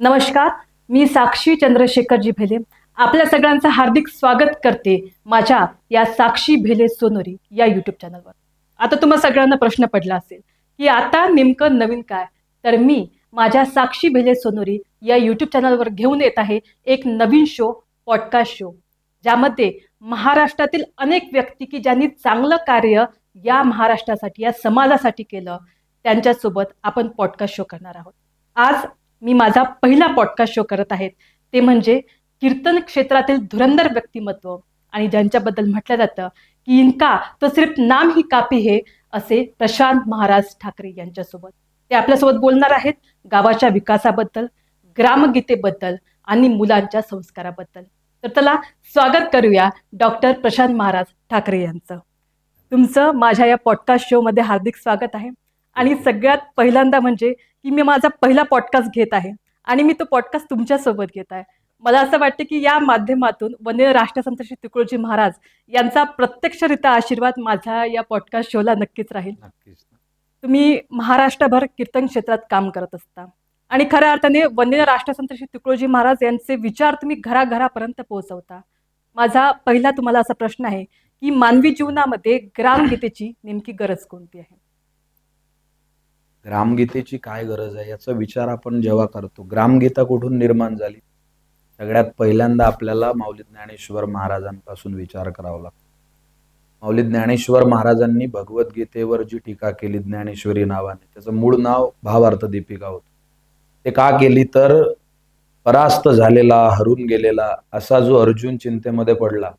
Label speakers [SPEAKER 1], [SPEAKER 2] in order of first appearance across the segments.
[SPEAKER 1] नमस्कार. मी साक्षी चंद्रशेखरजी भेले आपल्या सगळ्यांचं हार्दिक स्वागत करते माझ्या या साक्षी भेले सोनोरी या यूट्यूब चॅनलवर. आता तुम्हा सगळ्यांना प्रश्न पडला असेल की आता नेमकं नवीन काय. तर मी माझ्या साक्षी भेले सोनोरी या यूट्यूब चॅनलवर घेऊन येत आहे एक नवीन शो, पॉडकास्ट शो, ज्यामध्ये महाराष्ट्रातील अनेक व्यक्ती की ज्यांनी चांगलं कार्य या महाराष्ट्रासाठी, या समाजासाठी केलं, त्यांच्यासोबत आपण पॉडकास्ट शो करणार आहोत. आज मी माझा पहिला पॉडकास्ट शो करत आहेत, ते म्हणजे कीर्तन क्षेत्रातील धुरंधर व्यक्तिमत्व आणि ज्यांच्याबद्दल म्हटलं जातं की इनका तो सिर्फ नाम ही काफी है, असे प्रशांत महाराज ठाकरे यांच्यासोबत. ते आपल्यासोबत बोलणार आहेत गावाच्या विकासाबद्दल, ग्रामगीतेबद्दल आणि मुलांच्या संस्काराबद्दल. तर चला स्वागत करूया डॉक्टर प्रशांत महाराज ठाकरे यांचं. तुमचं माझ्या या पॉडकास्ट शोमध्ये हार्दिक स्वागत आहे. आणि सगळ्यात पहिल्यांदा म्हणजे की मी माझा पहिला पॉडकास्ट घेत आहे आणि मी तो पॉडकास्ट तुमच्यासोबत घेत आहे. मला असं वाटतं की या माध्यमातून वंदनीय राष्ट्रसंत श्री तुकडोजी महाराज यांचा प्रत्यक्षरित्या आशीर्वाद माझ्या या पॉडकास्ट शोला नक्कीच राहील.
[SPEAKER 2] नक्कीच.
[SPEAKER 1] तुम्ही महाराष्ट्रभर कीर्तन क्षेत्रात काम करत असता आणि खऱ्या अर्थाने वंदनीय राष्ट्रसंत श्री तुकडोजी महाराज यांचे विचार तुम्ही घराघरापर्यंत पोहोचवता. माझा पहिला तुम्हाला असा प्रश्न आहे की मानवी जीवनामध्ये ग्रामगीतेची नेमकी गरज कोणती आहे?
[SPEAKER 2] ग्रामगीतेची काय गरज आहे याचा विचार आपण जेव्हा करतो, ग्रामगीता कुठून निर्माण झाली, सगळ्यात पहिल्यांदा आपल्याला माऊली ज्ञानेश्वर महाराजांपासून विचार करावा लागतो. माऊली ज्ञानेश्वर महाराजांनी भगवद्गीतेवर जी टीका केली ज्ञानेश्वरी नावाने, त्याचं मूळ नाव भावार्थ दीपिका होतं. ते का केली तर परास्त झालेला, हरून गेलेला असा जो अर्जुन चिंतेमध्ये पडला,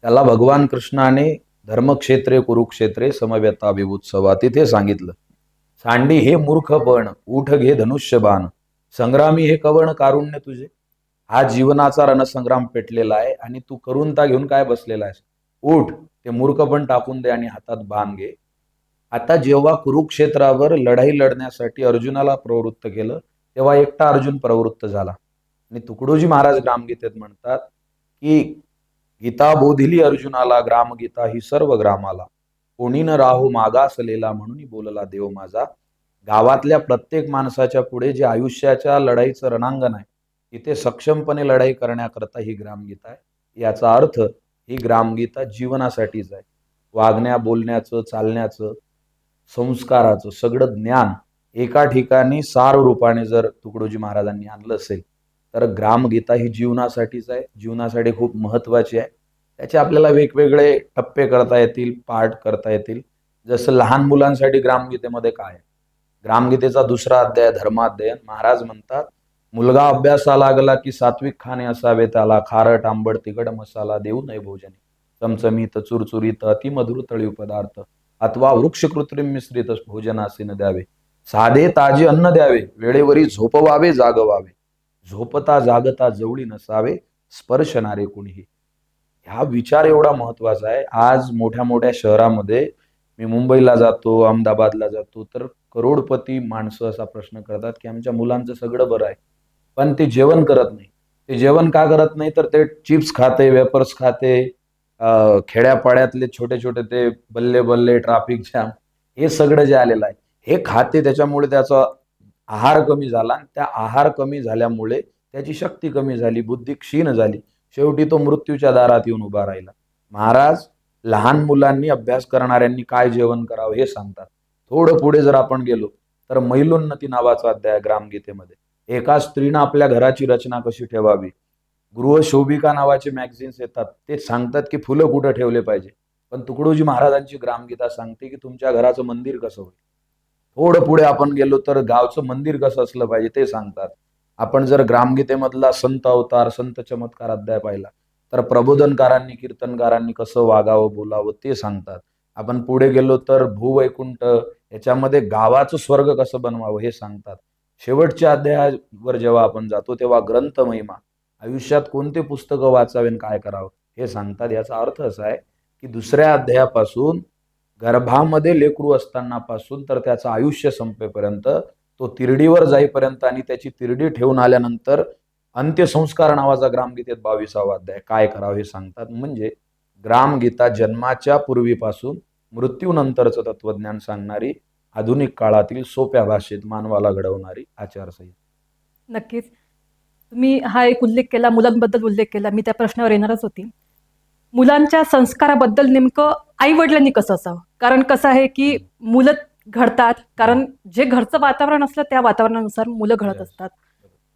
[SPEAKER 2] त्याला भगवान कृष्णाने धर्मक्षेत्रे कुरुक्षेत्रे समवेता विभुत्सवा तिथे सांगितलं, सांडी हे मूर्खपण, उठ घे धनुष्यबाण, संग्रामी हे कवण कारुण्य तुझे. हा जीवनाचा रणसंग्राम पेटलेला आहे आणि तू करुणता घेऊन काय बसलेला आहेस. उठ, ते मूर्खपण टाकून दे आणि हातात बाण घे. आता जेव्हा कुरुक्षेत्रावर लढाई लढण्यासाठी अर्जुनाला प्रवृत्त केलं, तेव्हा एकटा अर्जुन प्रवृत्त झाला. आणि तुकडोजी महाराज ग्रामगीतेत म्हणतात की गीता बोधिली अर्जुनाला, ग्रामगीता ही सर्व ग्रामाला, कोणी न राहू मागासलेला म्हणून बोलला देव माझा. गावातल्या प्रत्येक माणसाच्या पुढे जे आयुष्याच्या लढाईचं रणांगण आहे, तिथे सक्षमपणे लढाई करण्याकरता ही ग्रामगीता आहे. याचा अर्थ ही ग्रामगीता जीवनासाठीच आहे. वागण्या बोलण्याचं, चालण्याचं, संस्काराचं सगळं ज्ञान एका ठिकाणी सार रूपाने जर तुकडोजी महाराजांनी आणलं असेल तर ग्रामगीता ही जीवनासाठीच आहे, जीवनासाठी खूप महत्वाची आहे. त्याचे आपल्याला वेगवेगळे टप्पे करता येतील, पाठ करता येतील. जसं लहान मुलांसाठी ग्रामगीतेमध्ये काय आहे, ग्रामगीतेचा दुसरा अध्याय धर्माध्ययन. महाराज म्हणतात, मुलगा अभ्यासा लागला की सात्विक खाणे असावे त्याला, खारट आंबट तिखट मसाला देऊ नये भोजनी, चमचमीत चुरचुरीत अतिमधुर तळीव पदार्थ अथवा वृक्ष कृत्रिम मिश्रित भोजन असे न द्यावे. साधे ताजे अन्न द्यावे, वेळेवरी झोपवावे जागवावे, झोपता जागता जवळी नसावे, स्पर्शणारे कुणीही. हा विचार एवढा महत्वाचा आहे. आज मोठ्या मोठ्या शहरामध्ये, मी मुंबईला जातो, अहमदाबादला जातो, तर करोडपती माणसं असा प्रश्न करतात की आमच्या मुलांचं सगळं बरं आहे, पण ते जेवण करत नाही. ते जेवण का करत नाही तर ते चिप्स खाते, वेपर्स खाते, खेड्यापाड्यातले छोटे छोटे ते बल्ले बल्ले, ट्रॅफिक जॅम, हे सगळं जे आलेलं आहे हे खाते. त्याच्यामुळे त्याचा आहार कमी झाला आणि त्या आहार कमी झाल्यामुळे त्याची शक्ती कमी झाली, बुद्धी क्षीण झाली. शेवटी तो मृत्यूच्या दारात येऊन उभा राहिला. महाराज लहान मुलांनी, अभ्यास करणाऱ्यांनी काय जेवण करावं हे सांगतात. थोडं पुढे जर आपण गेलो तर मैलोन्नती नावाचा अध्याय ग्रामगीतेमध्ये, एका स्त्रीनं आपल्या घराची रचना कशी ठेवावी, गृहशोभिका नावाचे मॅगझिन्स येतात, ते सांगतात की फुलं कुठं ठेवले पाहिजे. पण तुकडोजी महाराजांची ग्रामगीता सांगते की तुमच्या घराचं मंदिर कसं होईल. थोडं पुढे आपण गेलो तर गावचं मंदिर कसं असलं पाहिजे ते सांगतात. आपण जर ग्रामगीतेमधला संत अवतार, संत चमत्कार अध्याय पाहिला तर प्रबोधनकारांनी, कीर्तनकारांनी कसं वागावं, बोलावं ते सांगतात. आपण पुढे गेलो तर भूवैकुंठ, याच्यामध्ये गावाचं स्वर्ग कसं बनवावं हे सांगतात. शेवटच्या अध्यायावर जेव्हा आपण जातो तेव्हा ग्रंथ महिमा, आयुष्यात कोणते पुस्तकं वाचावे आणि काय करावं हे सांगतात. याचा अर्थ असा आहे की दुसऱ्या अध्यायापासून, गर्भामध्ये लेकरू असताना पासून तर त्याचं आयुष्य संपेपर्यंत, तो तिरडीवर जाईपर्यंत आणि त्याची तिरडी ठेवून आल्यानंतर अंत्यसंस्कार नावाचा ग्रामगीतेत 22वा अध्याय, काय करावं हे सांगतात. म्हणजे ग्रामगीता जन्माच्या पूर्वीपासून मृत्यूनंतरचं तत्वज्ञान सांगणारी, आधुनिक काळातील सोप्या भाषेत मानवाला घडवणारी आचारसंहिता.
[SPEAKER 1] नक्कीच. तुम्ही हा एक उल्लेख केला, मुलांबद्दल उल्लेख केला, मी त्या प्रश्नावर येणारच होती. मुलांच्या संस्काराबद्दल नेमकं आई-वडिलांनी कसं असावं? कारण कसं आहे, की मुलं घडतात, कारण जे घरचं वातावरण असलं त्या वातावरणानुसार मुलं घडत
[SPEAKER 2] Yes.
[SPEAKER 1] असतात.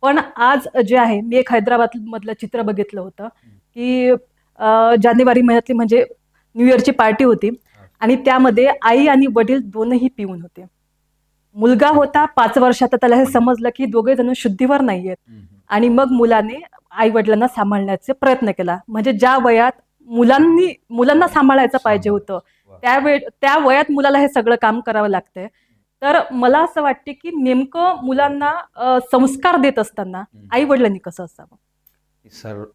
[SPEAKER 1] पण आज जे आहे, मी एक हैदराबादमधलं चित्र बघितलं होतं, की जानेवारी महिन्यातली म्हणजे न्यू इयरची पार्टी होती आणि त्यामध्ये आई आणि वडील दोनही पिऊन होते. मुलगा होता 5 वर्षाचा, त्याला हे समजलं, की दोघे जण शुद्धीवर नाहीयेत आणि मग मुलाने आई-वडिलांना सांभाळण्याचा प्रयत्न केला. म्हणजे ज्या वयात मुलांना सांभाळायचं पाहिजे होतं, त्या वयात मुलाला हे सगळं काम करावं लागतंय. तर मला असं वाटते, की नेमकं मुलांना संस्कार देत असताना आई-वडिलांनी कसं असावं?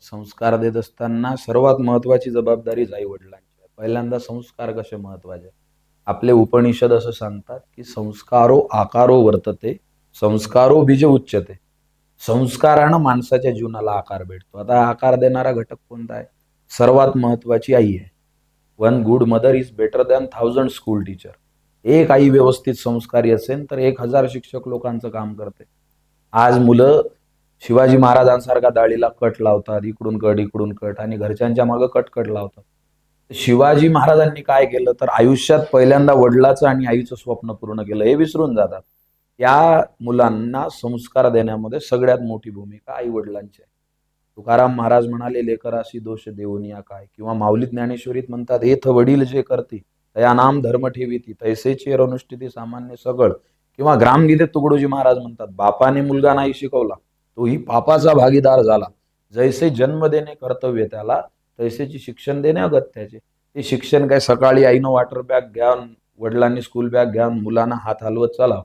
[SPEAKER 2] संस्कार देत असताना सर्वात महत्वाची जबाबदारी आई वडिलांची आहे. पहिल्यांदा संस्कार कसे महत्वाचे. आपले उपनिषद असं सांगतात की संस्कारो आकारो वर्तते, संस्कारो बीज उच्यते. संस्कारानं माणसाच्या जीवनाला आकार भेटतो. आता आकार देणारा घटक कोणता आहे? सर्वात महत्वाची आई आहे. One good mother is better than 1000 school teacher. एक आई व्यवस्थित संस्कारी असेल तर 1000 शिक्षक लोकांचं काम करते. आज मुलं शिवाजी महाराजांसारखा दाढीला कट लावतात, इकडून कट आणि घरच्यांच्या मागे कट लावतात. शिवाजी महाराजांनी काय केलं तर आयुष्यात पहिल्यांदा वडिलाचं आणि आईचं स्वप्न पूर्ण केलं, हे विसरून जातात. या मुलांना संस्कार देण्यामध्ये सगळ्यात मोठी भूमिका आई वडिलांची आहे. तुकाराम महाराज म्हणाले, लेकराशी दोष देऊनिया काय, किंवा माऊली ज्ञानेश्वरीत म्हणतात, एथ वडील जे करती तया नाम धर्म ठेवीती तैसेची अनुष्ठिती सामान्य सगळ. किंवा ग्रामगीतेत तुकडोजी महाराज म्हणतात, बापाने मुलगा नाही शिकवला तोही पापाचा भागीदार झाला. जैसे जन्म देणे कर्तव्य त्याला, तैसेची शिक्षण देणे अगत्याचे. ते शिक्षण काय सकाळी आईनं वॉटर बॅग घ्या, वडिलांनी स्कूल बॅग घ्या, मुलांना हात हलवत चला,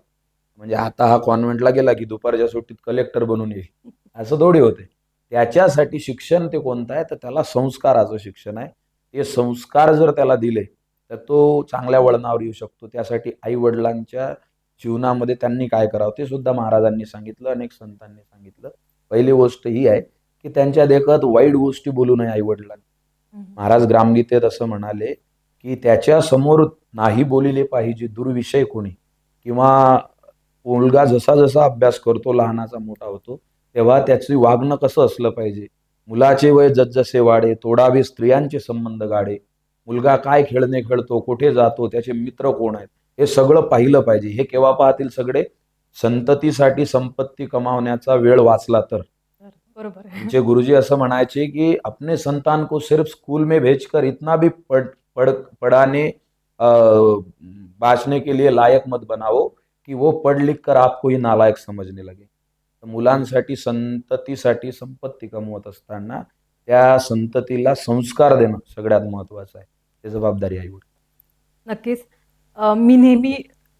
[SPEAKER 2] म्हणजे आता हा कॉन्व्हेंटला गेला की दुपारच्या सुट्टीत कलेक्टर बनून येईल, असं थोडी होते. त्याच्यासाठी शिक्षण ते कोणतं आहे तर त्याला संस्काराचं शिक्षण आहे. ते संस्कार जर त्याला दिले तर तो चांगल्या वळणावर येऊ शकतो. त्यासाठी आई वडिलांच्या जीवनामध्ये त्यांनी काय करावं ते सुद्धा महाराजांनी सांगितलं, अनेक संतांनी सांगितलं. पहिली गोष्ट ही आहे की त्यांच्या देखत वाईट गोष्टी बोलू नये आई वडिलांनी. महाराज ग्रामगीतेत असं म्हणाले की त्याच्या समोर नाही बोलिले पाहिजे दुर्विषय कोणी. किंवा मुलगा जसा जसा अभ्यास करतो, लहानाचा मोठा होतो, तेव्हा त्याची वागणं कसं असलं पाहिजे. मुलाचे वय जसजसे वाढे तोडावे स्त्रियांचे संबंध गाडे. मुलगा काय खेळणे खेळतो, कुठे जातो, त्याचे मित्र कोण आहेत, हे सगळं पाहिलं पाहिजे. हे केव्हा पाहतील सगळे? संततीसाठी संपत्ती कमावण्याचा वेळ वाचला तर.
[SPEAKER 1] बरोबर आहे.
[SPEAKER 2] आमचे गुरुजी असं म्हणायचे की अपने संतान को सिर्फ स्कूल में भेजकर इतना भी पढ़ाने बाचने के लिए लायक मत बनाओ की वो पढ़ लिख कर आपको ही नालायक समजने लगे. तर मुलांसाठी संततीसाठी संपत्ती कमवत असताना त्या संततीला संस्कार देणं सगळ्यात महत्वाचं आहे. ही जबाबदारी आई वडील.
[SPEAKER 1] नक्कीच.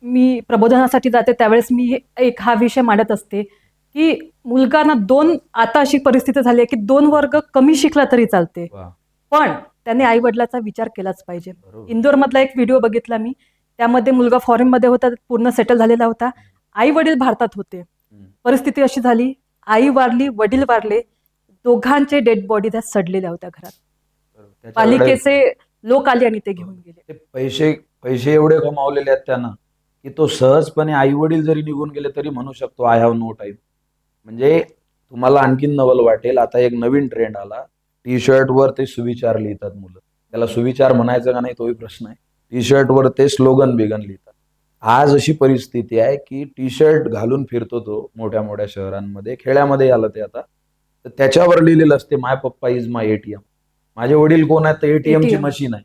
[SPEAKER 1] मी प्रबोधनासाठी जाते त्यावेळेस मी एक हा विषय मांडत असते, की मुलगा दोन आता अशी परिस्थिती झाली आहे, की 2 वर्ग कमी शिकला तरी चालते.
[SPEAKER 2] वा,
[SPEAKER 1] पण त्याने आई-वडिलाचा विचार केलाच पाहिजे.
[SPEAKER 2] बरोबर.
[SPEAKER 1] इंदोरमधला एक व्हिडिओ बघितला मी. त्यामध्ये मुलगा फॉरेनमध्ये होता, पूर्ण सेटल झालेला होता. आई-वडील भारतात होते. परिस्थिती अशी झाली, आई वारली, वडील वारले. दोघांचे डेड बॉडी त्या सडलेल्या होत्या घरात.
[SPEAKER 2] त्याच्याकडे
[SPEAKER 1] पालिकेचे लोक आले आणि ते घेऊन गेले.
[SPEAKER 2] ते पैसे पैसे एवढे कमावलेले आहेत त्यानं की तो सहजपणे आई वडील जरी निघून गेले तरी म्हणू शकतो आय हॅव नो टाईम. म्हणजे तुम्हाला आणखीन नवल वाटेल, आता एक नवीन ट्रेंड आला. टी शर्ट वर ते सुविचार लिहितात मुलं. त्याला सुविचार म्हणायचं का नाही तोही प्रश्न आहे. टी शर्ट वर ते स्लोगन बिगन लिहितात. आज अशी परिस्थिती आहे की टी शर्ट घालून फिरतो तो मोठ्या मोठ्या शहरांमध्ये, खेड्यामध्ये आलं ते आता, तर त्याच्यावर लिहिलेलं असते माय पप्पा इज माय एटीएम. माझे वडील कोण आहेत तर एटीएमची
[SPEAKER 1] ATM.
[SPEAKER 2] मशीन आहे.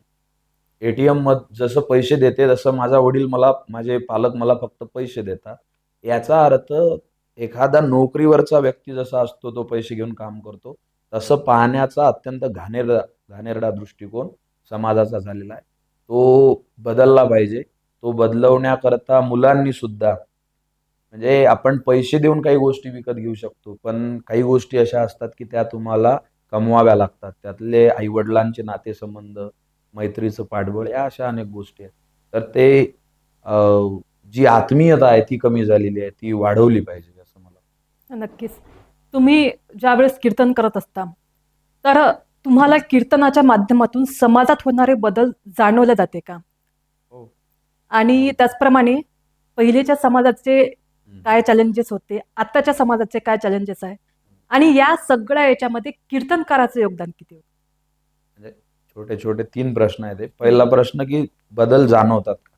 [SPEAKER 2] एटीएम जसं पैसे देते तसं माझे पालक मला फक्त पैसे देतात. याचा अर्थ एखादा नोकरीवरचा व्यक्ती जसा असतो तो पैसे घेऊन काम करतो, तसं पाहण्याचा अत्यंत घाणेरडा दृष्टिकोन समाजाचा झालेला आहे. तो बदलला पाहिजे. तो बदलवण्याकरता मुलांनी सुद्धा, म्हणजे आपण पैसे देऊन काही गोष्टी विकत घेऊ शकतो, पण काही गोष्टी अशा असतात की त्या तुम्हाला कमवाव्या लागतात. त्यातले आई-वडिलांचे नातेसंबंध, मैत्रीचं पाठबळ, या अशा अनेक गोष्टी आहेत. तर ते जी आत्मीयता आहे ती कमी झालेली आहे, ती वाढवली पाहिजे असं मला.
[SPEAKER 1] नक्कीच. तुम्ही ज्यावेळेस कीर्तन करत असता, तर तुम्हाला कीर्तनाच्या माध्यमातून समाजात होणारे बदल जाणवले जाते का?
[SPEAKER 2] हो.
[SPEAKER 1] आणि त्याचप्रमाणे पहिलेच्या समाजाचे काय चॅलेंजेस होते, आत्ताच्या समाजाचे काय चॅलेंजेस आहे? आणि या सगळ्या याच्यामध्ये कीर्तनकाराचं योगदान किती होतं?
[SPEAKER 2] म्हणजे छोटे छोटे 3 प्रश्न आहेत हे. पहिला प्रश्न की बदल जाणवतात का?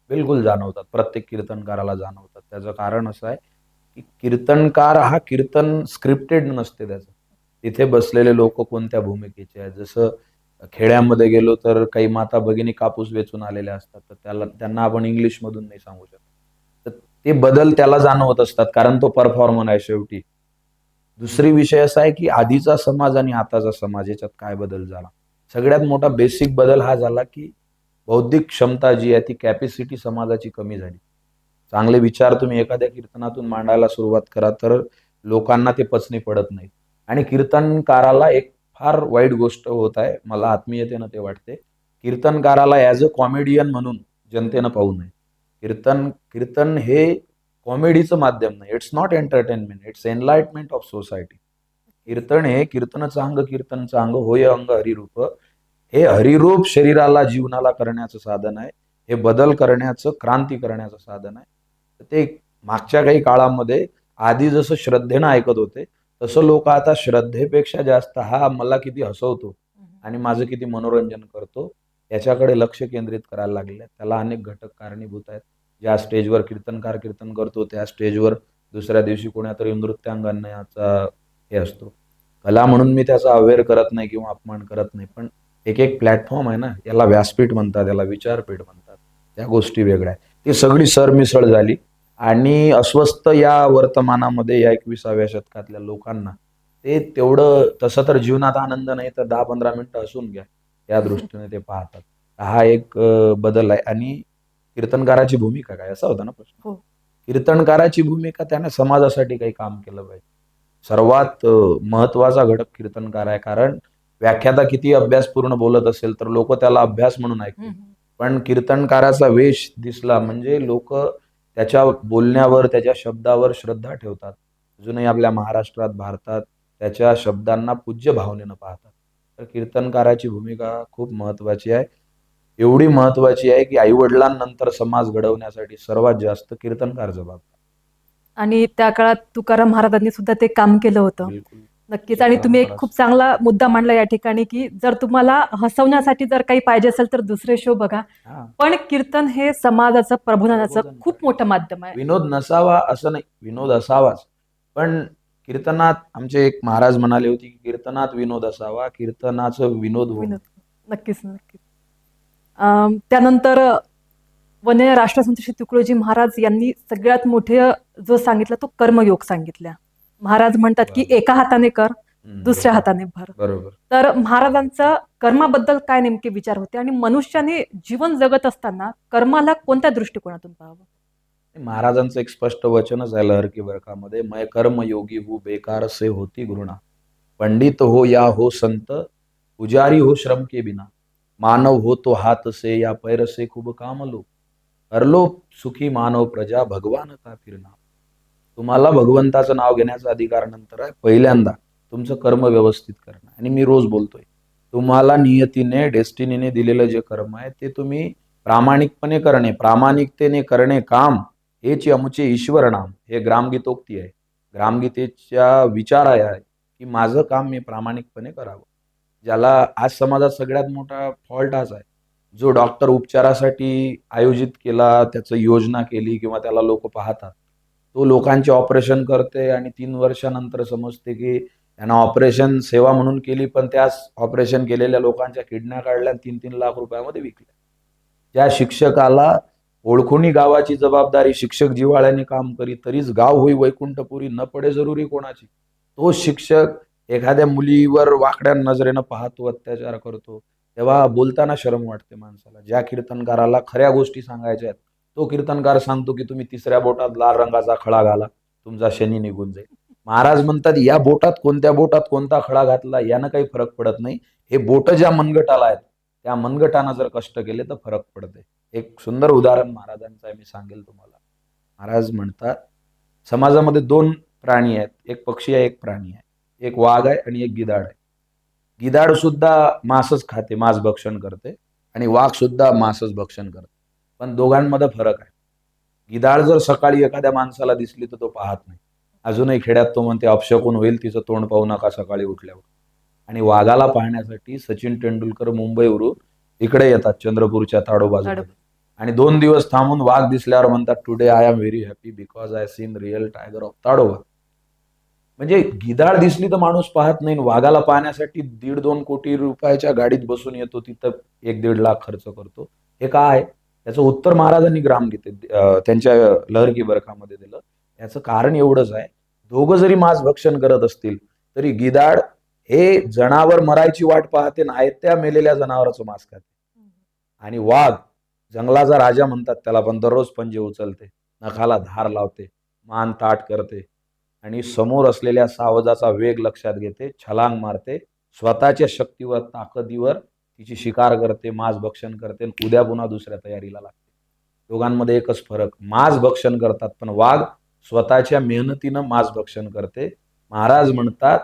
[SPEAKER 2] बिलकुल जाणवतात. प्रत्येक कीर्तनकाराला जाणवतात. त्याचं कारण असं आहे की कीर्तनकार हा कीर्तन स्क्रिप्टेड नसते त्याचं. तिथे बसलेले लोक कोणत्या भूमिकेचे आहेत. जसं खेड्यामध्ये गेलो तर काही माता भगिनी कापूस वेचून आलेल्या असतात. तर त्यांना आपण इंग्लिशमधून नाही सांगू शकत. तर ते बदल त्याला जाणवत असतात कारण तो परफॉर्मर आहे शेवटी. दुसरी विषय असा आहे की आधीचा समाज आणि आताचा समाज याच्यात काय बदल झाला. सगळ्यात मोठा बेसिक बदल हा झाला की बौद्धिक क्षमता जी आहे ती कॅपॅसिटी समाजाची कमी झाली. चांगले विचार तुम्ही एखाद्या कीर्तनातून मांडायला सुरुवात करा तर लोकांना ते पचनी पडत नाहीत. आणि कीर्तनकाराला एक फार वाईट गोष्ट होत आहे. मला आत्मीयतेनं ते वाटते. कीर्तनकाराला ॲज अ कॉमेडियन म्हणून जनतेनं पाहू नये. कीर्तन कीर्तन हे कॉमेडीचं माध्यम नाही. It's not entertainment, it's enlightenment of society. कीर्तन हे कीर्तन चांग होय अंग हरिरूप. हे हरिरूप शरीराला जीवनाला करण्याचं साधन आहे. हे बदल करण्याचं, क्रांती करण्याचं साधन आहे. तर ते मागच्या काही काळामध्ये आधी जसं श्रद्धेनं ऐकत होते, तसं लोक आता श्रद्धेपेक्षा जास्त हा मला किती हसवतो आणि माझं किती मनोरंजन करतो, याच्याकडे लक्ष केंद्रित करायला लागले. त्याला अनेक घटक कारणीभूत आहेत. ज्या स्टेजवर कीर्तनकार कीर्तन करतो, त्या स्टेजवर दुसऱ्या दिवशी कोणातरी नृत्यांगनाचा हे असतो. कला म्हणून मी त्याचा अवेअर करत नाही किंवा अपमान करत नाही. पण एक एक प्लॅटफॉर्म आहे ना, याला व्यासपीठ म्हणतात, याला विचारपीठ म्हणतात. त्या गोष्टी वेगळ्या आहेत. ती सगळी सरमिसळ झाली आणि अस्वस्थ या वर्तमानामध्ये या 21व्या शतकातल्या लोकांना ते तेवढं तसं तर जीवनात आनंद नाही तर 10-15 मिनिटं हसून घ्या. या दृष्टीने ते पाहतात. हा एक बदल आहे आणि कीर्तनकाराची भूमिका काय असा होता ना प्रश्न.
[SPEAKER 1] हो.
[SPEAKER 2] कीर्तनकाराची भूमिका त्याने समाजासाठी काही काम केलं पाहिजे. सर्वात महत्त्वाचा घटक कीर्तनकार आहे. कारण व्याख्याता किती अभ्यासपूर्ण बोलत असेल तर लोक त्याला अभ्यास म्हणून ऐकतील. पण कीर्तनकाराचा वेश दिसला म्हणजे लोक त्याच्या बोलण्यावर, त्याच्या शब्दावर श्रद्धा ठेवतात. अजूनही आपल्या महाराष्ट्रात, भारतात त्याच्या शब्दांना पूज्य भावनेनं पाहतात. तर कीर्तनकाराची भूमिका खूप महत्त्वाची आहे. एवढी महत्त्वाची आहे की आई-वडिलांनंतर समाज घडवण्यासाठी सर्वात जास्त कीर्तनकार जबाबदार.
[SPEAKER 1] आणि त्या काळात तुकाराम महाराजांनी सुद्धा ते काम केलं होतं.
[SPEAKER 2] बिलकुल.
[SPEAKER 1] नक्कीच. आणि तुम्ही एक खूप चांगला मुद्दा मांडला या ठिकाणी, की जर तुम्हाला हसवण्यासाठी जर काही पाहिजे असेल तर दुसरे शो बघा.
[SPEAKER 2] हां.
[SPEAKER 1] पण कीर्तन हे समाजाचं प्रबोधनाचं
[SPEAKER 2] प्रबोधन
[SPEAKER 1] खूप मोठं माध्यम आहे.
[SPEAKER 2] विनोद नसावा असं नाही, विनोद असावाच. पण कीर्तनात आमचे एक महाराज म्हणाले होते, की कीर्तनात विनोद असावा, कीर्तनाचं विनोद होऊ नये.
[SPEAKER 1] विनोद. नक्कीच, नक्कीच. त्यानंतर वने राष्ट्रसंत श्री तुकडोजी महाराज यांनी सगळ्यात मोठे जो सांगितला तो कर्मयोग सांगितला. महाराज म्हणतात, की
[SPEAKER 2] बरोबर.
[SPEAKER 1] एका हाताने कर, दुसऱ्या
[SPEAKER 2] बरोबर.
[SPEAKER 1] हाताने भर.
[SPEAKER 2] बरोबर.
[SPEAKER 1] तर महाराजांचा कर्माबद्दल काय नेमके विचार होते आणि मनुष्याने जीवन जगत असताना कर्माला कोणत्या दृष्टिकोनातून पाहावं?
[SPEAKER 2] महाराजांचं एक स्पष्ट वचनच आहे लहर की बरखामध्ये, मैं कर्म योगी हूँ बेकार से होती घृणा. पंडित हो या हो संत, पुजारी हो श्रम के बिना. मानव हो तो हाथ से या पैर से खूब काम लो. कर लो सुखी मानव प्रजा भगवान का फिर नाम. तुम्हाला भगवंताचं नाव घेण्याचा अधिकार नंतर आहे. पहिल्यांदा तुमचं कर्म व्यवस्थित करणं. आणि मी रोज बोलतोय, तुम्हाला नियतीने, डेस्टिनीने दिलेलं जे कर्म आहे ते तुम्ही प्रामाणिकपणे करणे, प्रामाणिकतेने करणे काम, हेच आमचे ईश्वर नाम. हे ग्रामगीतोक्ती आहे. ग्रामगीतेच्या विचार आहे की माझं काम मी प्रामाणिकपणे करावं. ज्याला आज समाजात सगळ्यात मोठा फॉल्ट हाच आहे. जो डॉक्टर उपचारासाठी आयोजित केला, त्याचं योजना केली किंवा त्याला लोक पाहतात. तो लोकांचे ऑपरेशन करते आणि 3 वर्षानंतर समजते की त्यांना ऑपरेशन सेवा म्हणून केली, पण त्याच ऑपरेशन केलेल्या लोकांच्या किडन्या काढल्या आणि 3-3 लाख रुपयामध्ये विकल्या. ज्या शिक्षकाला ओळखुनी गावाची जबाबदारी, शिक्षक जिव्हाळ्याने काम करी तरीच गाव होई वैकुंठपुरी, न पडे जरुरी कोणाची. तो शिक्षक एखाद्या मुलीवर वाकड्या नजरेनं पाहतो, अत्याचार करतो, तेव्हा बोलताना शरम वाटते माणसाला. ज्या कीर्तनकाराला खऱ्या गोष्टी सांगायच्या आहेत, तो कीर्तनकार सांगतो की तुम्ही तिसऱ्या बोटात लाल रंगाचा खडा घाला, तुमचा शनी निघून जाईल. महाराज म्हणतात या बोटात कोणता खडा घातला यानं काही फरक पडत नाही. हे बोट ज्या मनगटाला आहेत, त्या मनगटानं जर कष्ट केले तर फरक पडते. एक सुंदर उदाहरण महाराजांचं आहे, मी सांगेल तुम्हाला. महाराज म्हणतात, समाजामध्ये 2 प्राणी आहेत. एक पक्षी आहे, एक प्राणी आहे. एक वाघ आहे आणि एक गिधाड आहे. गिधाड सुद्धा मांसच खाते, मांस भक्षण करते आणि वाघ सुद्धा मांसच भक्षण करते. पण दोघांमध्ये फरक आहे. गिधाड जर सकाळी एखाद्या माणसाला दिसली तर तो पाहत नाही. अजूनही खेड्यात तो म्हणते अपशकुन होईल तिचं तोंड पाहू नका सकाळी उठल्यावर. आणि वाघाला पाहण्यासाठी सचिन तेंडुलकर मुंबईवरून इकडे येतात चंद्रपूरच्या ताडोबाजवळ. आणि 2 दिवस थांबून वाघ दिसल्यावर म्हणतात today I am very happy because I seen real tiger of Tadoba. म्हणजे गिधाड दिसली तर माणूस पाहत नाही. वाघाला पाहण्यासाठी 1.5-2 कोटी रुपयाच्या गाडीत बसून येतो, तिथं 1-1.5 लाख खर्च करतो. हे काय? याचं उत्तर महाराजांनी ग्रामगीतेत त्यांच्या लहर की बरखामध्ये दिलं. याचं कारण एवढंच आहे, दोघं जरी मांस भक्षण करत असतील तरी गिधाड हे जनावर मरायची वाट पाहते ना, त्या मेलेल्या जनावराचं मांस खाते. आणि वाघ जंगलाचा राजा म्हणतात त्याला, पण दररोज पंजे उचलते, नखाला धार लावते, मान ताठ करते आणि समोर असलेल्या सावजाचा वेग लक्षात घेते, छलांग मारते, स्वतःच्या शक्तीवर ताकदीवर तिची शिकार करते, मांस भक्षण करते, उद्या पुन्हा दुसऱ्या तयारीला लागते. दोघांमध्ये एकच फरक, मांस भक्षण करतात पण वाघ स्वतःच्या मेहनतीनं मांस भक्षण करते. महाराज म्हणतात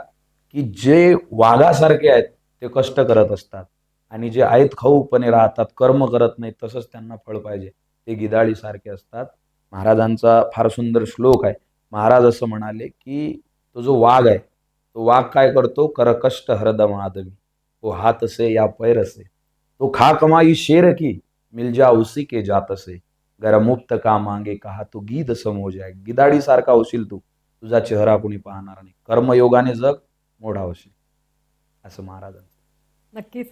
[SPEAKER 2] की जे वाघासारखे आहेत ते कष्ट करत असतात आणि जे आयत खाऊपणे राहतात, कर्म करत नाहीत, तसंच त्यांना फळ पाहिजे, ते गिधाडीसारखे असतात. महाराजांचा फार सुंदर श्लोक आहे. महाराज असं म्हणाले की तो जो वाघ आहे, तो वाघ काय करतो? करकष्ट हरदम आदमी, तो हात से या पैर से, तो खा कमाई शेर की, मिल जा उसी के जात से, गर मुक्त का मांगे कहा तो गीध समो जाय. गिधाडी सारखा होशील तू, तुझा चेहरा कोणी पाहणार नाही, कर्मयोगाने जग, मोठा होशील, असं महाराजांचं.
[SPEAKER 1] नक्कीच.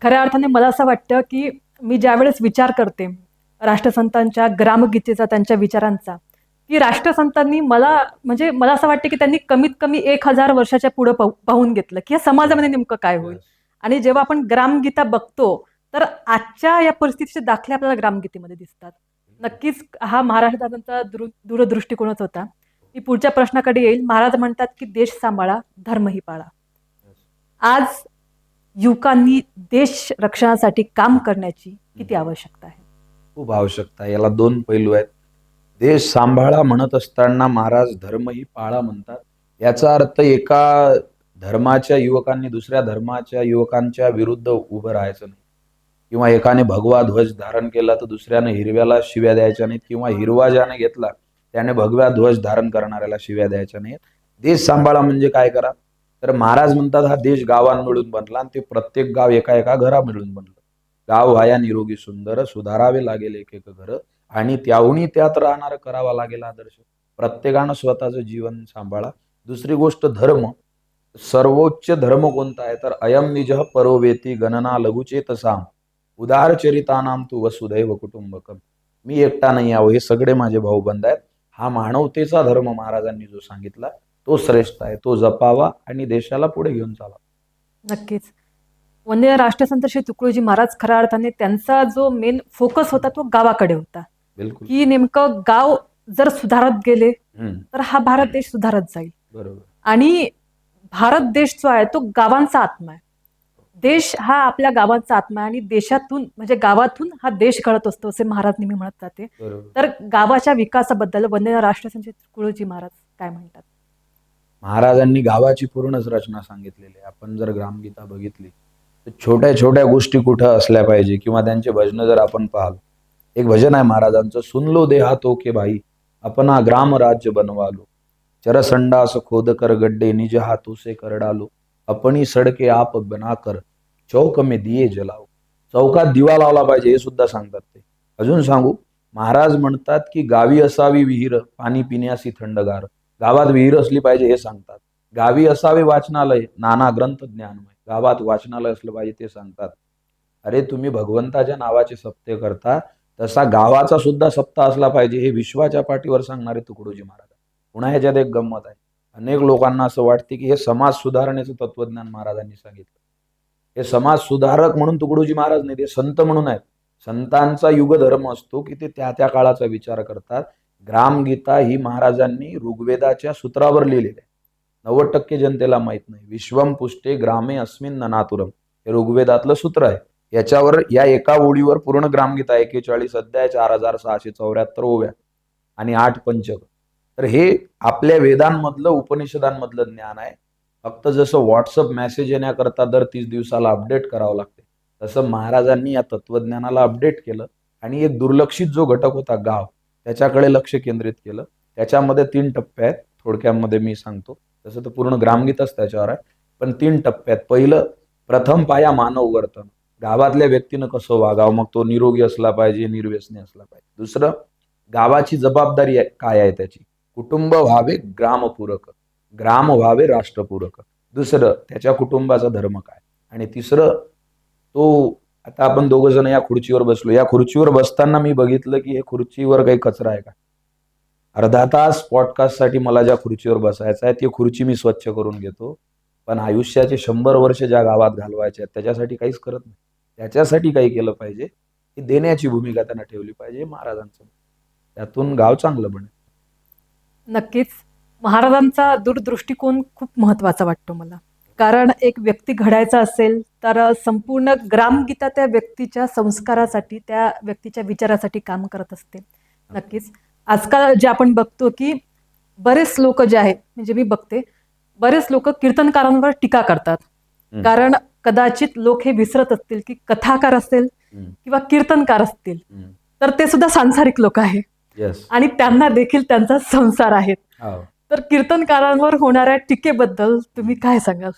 [SPEAKER 1] खऱ्या अर्थाने मला असं वाटतं की मी ज्यावेळेस विचार करते राष्ट्रसंतांच्या ग्रामगीतेचा, त्यांच्या विचारांचा, की राष्ट्रसंतांनी मला असं वाटतं की त्यांनी कमीत कमी 1000 वर्षाच्या पुढे पाहून घेतलं की या समाजामध्ये नेमकं काय होईल. आणि जेव्हा आपण ग्रामगीता बघतो तर आजच्या या परिस्थितीचे दाखले आपल्याला ग्रामगीतेमध्ये दिसतात. नक्कीच हा महाराजांचा दूरदृष्टिकोनच होता. मी पुढच्या प्रश्नाकडे येईल. महाराज म्हणतात की देश सांभाळा, धर्मही पाळा. आज युवकांनी देश रक्षणासाठी काम करण्याची किती आवश्यकता आहे?
[SPEAKER 2] खूप आवश्यकता आहे. याला 2 पैलू आहेत. देश सांभाळा म्हणत असताना महाराज धर्मही पाळा म्हणतात. याचा अर्थ एका धर्माच्या युवकांनी दुसऱ्या धर्माच्या युवकांच्या विरुद्ध उभं राहायचं नाही, किंवा एकाने भगवा ध्वज धारण केला तर दुसऱ्याने हिरव्याला शिव्या द्यायच्या नाहीत, किंवा हिरवा ज्याने घेतला त्याने भगव्या ध्वज धारण करणाऱ्याला शिव्या द्यायच्या नाहीत. देश सांभाळा म्हणजे काय करा? तर महाराज म्हणतात हा देश गावां मिळून बनला आणि ते प्रत्येक गाव एका एका घरा मिळून बनलं. गाव व्हाया निरोगी सुंदर, सुधारावे लागेल एक एक घर, आणि त्याहूनही त्यात राहणारं करावा लागेल आदर्श. प्रत्येकानं स्वतःचं जीवन सांभाळा. दुसरी गोष्ट धर्म. सर्वोच्च धर्म कोणता आहे? तर अयम निजः परोवेती गणना लघुचेतसाम उदारचरितानाम तू वसुधैव कुटुंबकम. मी एकटा नाही आहो, हे सगळे माझे भाऊबंद आहेत. हा मानवतेचा धर्म महाराजांनी जो सांगितला तो श्रेष्ठ आहे, तो जपावा आणि देशाला पुढे घेऊन चाला.
[SPEAKER 1] नक्कीच. वंदनीय राष्ट्रसंत श्री तुकडोजी महाराज खऱ्या अर्थाने त्यांचा जो मेन फोकस होता तो गावाकडे होता.
[SPEAKER 2] बिलकुल.
[SPEAKER 1] की नेमकं गाव जर सुधारत गेले तर हा भारत देश सुधारत जाईल.
[SPEAKER 2] बरोबर.
[SPEAKER 1] आणि भारत देश जो आहे तो गावांचा आत्मा आहे. देश हा आपल्या गावांचा आत्मा आहे आणि देशातून म्हणजे गावातून हा देश घडत असतो असे महाराज नेहमी म्हणत जाते.
[SPEAKER 2] बरोबर.
[SPEAKER 1] तर गावाच्या विकासाबद्दल वंदनीय राष्ट्रसंत तुकडोजी महाराज काय म्हणतात?
[SPEAKER 2] महाराजांनी गावाची पूर्णच रचना सांगितलेली आहे. आपण जर ग्रामगीता बघितली तर छोट्या छोट्या गोष्टी कुठं असल्या पाहिजे, किंवा त्यांचे भजन जर आपण पाहाल, एक भजन आहे महाराजांचं, सुन लो देहातो के भाई अपना ग्राम राज्य बनवालो, चरसंडास खोद कर गड्डे निज हाथों से कर डालो, अपनी सडके आप बनाकर चौक में दिये जलाओ. चौकात दिवा लावला पाहिजे हे सुद्धा सांगतात ते. अजून सांगू, महाराज म्हणतात की गावी असावी विहीर पाणी पिण्यासी थंडगार. गावात विहीर असली पाहिजे हे सांगतात. गावी असावे वाचनालय नाना ग्रंथ ज्ञानमय. गावात वाचनालय असलं पाहिजे ते सांगतात. अरे तुम्ही भगवंताच्या नावाचे सप्ते करता, तसा गावाचा सुद्धा सप्ताह असला पाहिजे हे विश्वाच्या पाठीवर सांगणारे तुकडोजी महाराज. पुन्हा ह्याच्यात एक गंमत आहे. अनेक लोकांना असं वाटते की हे समाज सुधारणेचं तत्वज्ञान महाराजांनी सांगितलं. हे समाज सुधारक म्हणून तुकडोजी महाराज नाही, ते संत म्हणून आहेत. संतांचा युगधर्म असतो की ते त्या त्या काळाचा विचार करतात. ग्रामगीता ही महाराजांनी ऋग्वेदाच्या सूत्रावर लिहिलेली आहे. 90% जनतेला माहित नाही. विश्वम पुष्टे ग्रामे अस्मिन ननातुरम हे ऋग्वेदातलं सूत्र आहे. याच्यावर या एका ओळीवर पूर्ण ग्रामगीता 41 अध्याय 4674 ओव्या आणि 8 पंचक. तर हे आपल्या वेदांमधलं उपनिषदांमधलं ज्ञान आहे. फक्त जसं व्हॉट्सअप मेसेज येण्याकरता दर 30 दिवसाला अपडेट करावं लागते, तसं महाराजांनी या तत्वज्ञानाला अपडेट केलं आणि एक दुर्लक्षित जो घटक होता गाव त्याच्याकडे लक्ष केंद्रित केलं. त्याच्यामध्ये 3 टप्पे आहेत. थोडक्यामध्ये मी सांगतो. तसं तर पूर्ण ग्रामगीतच त्याच्यावर आहे. पण 3 टप्प्यात. पहिलं, प्रथम पाया मानव वर्तन. गावातल्या व्यक्तीनं कसं वागावं, मग तो निरोगी असला पाहिजे, निर्व्यसनी असला पाहिजे. दुसरं, गावाची जबाबदारी काय आहे त्याची. कुटुंब व्हावे ग्रामपूरक, ग्राम व्हावे राष्ट्रपूरक. दुसरं, त्याच्या कुटुंबाचा धर्म काय. आणि तिसरं, तो आता आपण दोघं जण या खुर्चीवर बसलो. या खुर्चीवर बसताना मी बघितलं की हे खुर्चीवर काही कचरा आहे का. अर्धा तास पॉडकास्टसाठी मला ज्या खुर्चीवर बसायचं आहे ती खुर्ची मी स्वच्छ करून घेतो. पण आयुष्याचे 100 वर्ष ज्या गावात घालवायचे आहेत त्याच्यासाठी काहीच करत नाही. त्याच्यासाठी काही केलं पाहिजे, ही देण्याची भूमिका त्यांना ठेवली पाहिजे महाराजांचं. त्यातून गाव चांगलं बनेल.
[SPEAKER 1] नक्कीच. महाराजांचा दूरदृष्टिकोन खूप महत्त्वाचा वाटतो मला. कारण एक व्यक्ती घडायचा असेल तर संपूर्ण ग्रामगीता त्या व्यक्तीच्या संस्कारासाठी, त्या व्यक्तीच्या विचारासाठी काम करत असते. नक्कीच. आजकाल जे आपण बघतो की बरेच लोक जे आहेत, म्हणजे मी बघते, बरेच लोक कीर्तनकारांवर टीका करतात.
[SPEAKER 2] हम्म.
[SPEAKER 1] कारण कदाचित लोक हे विसरत असतील की कथाकार असेल
[SPEAKER 2] हम्म.
[SPEAKER 1] किंवा कीर्तनकार असतील
[SPEAKER 2] हम्म.
[SPEAKER 1] तर ते सुद्धा सांसारिक लोक आहेत
[SPEAKER 2] येस.
[SPEAKER 1] आणि त्यांना देखील त्यांचा संसार आहे.
[SPEAKER 2] हो.
[SPEAKER 1] तर कीर्तनकारांवर होणाऱ्या टीकेबद्दल तुम्ही काय सांगाल?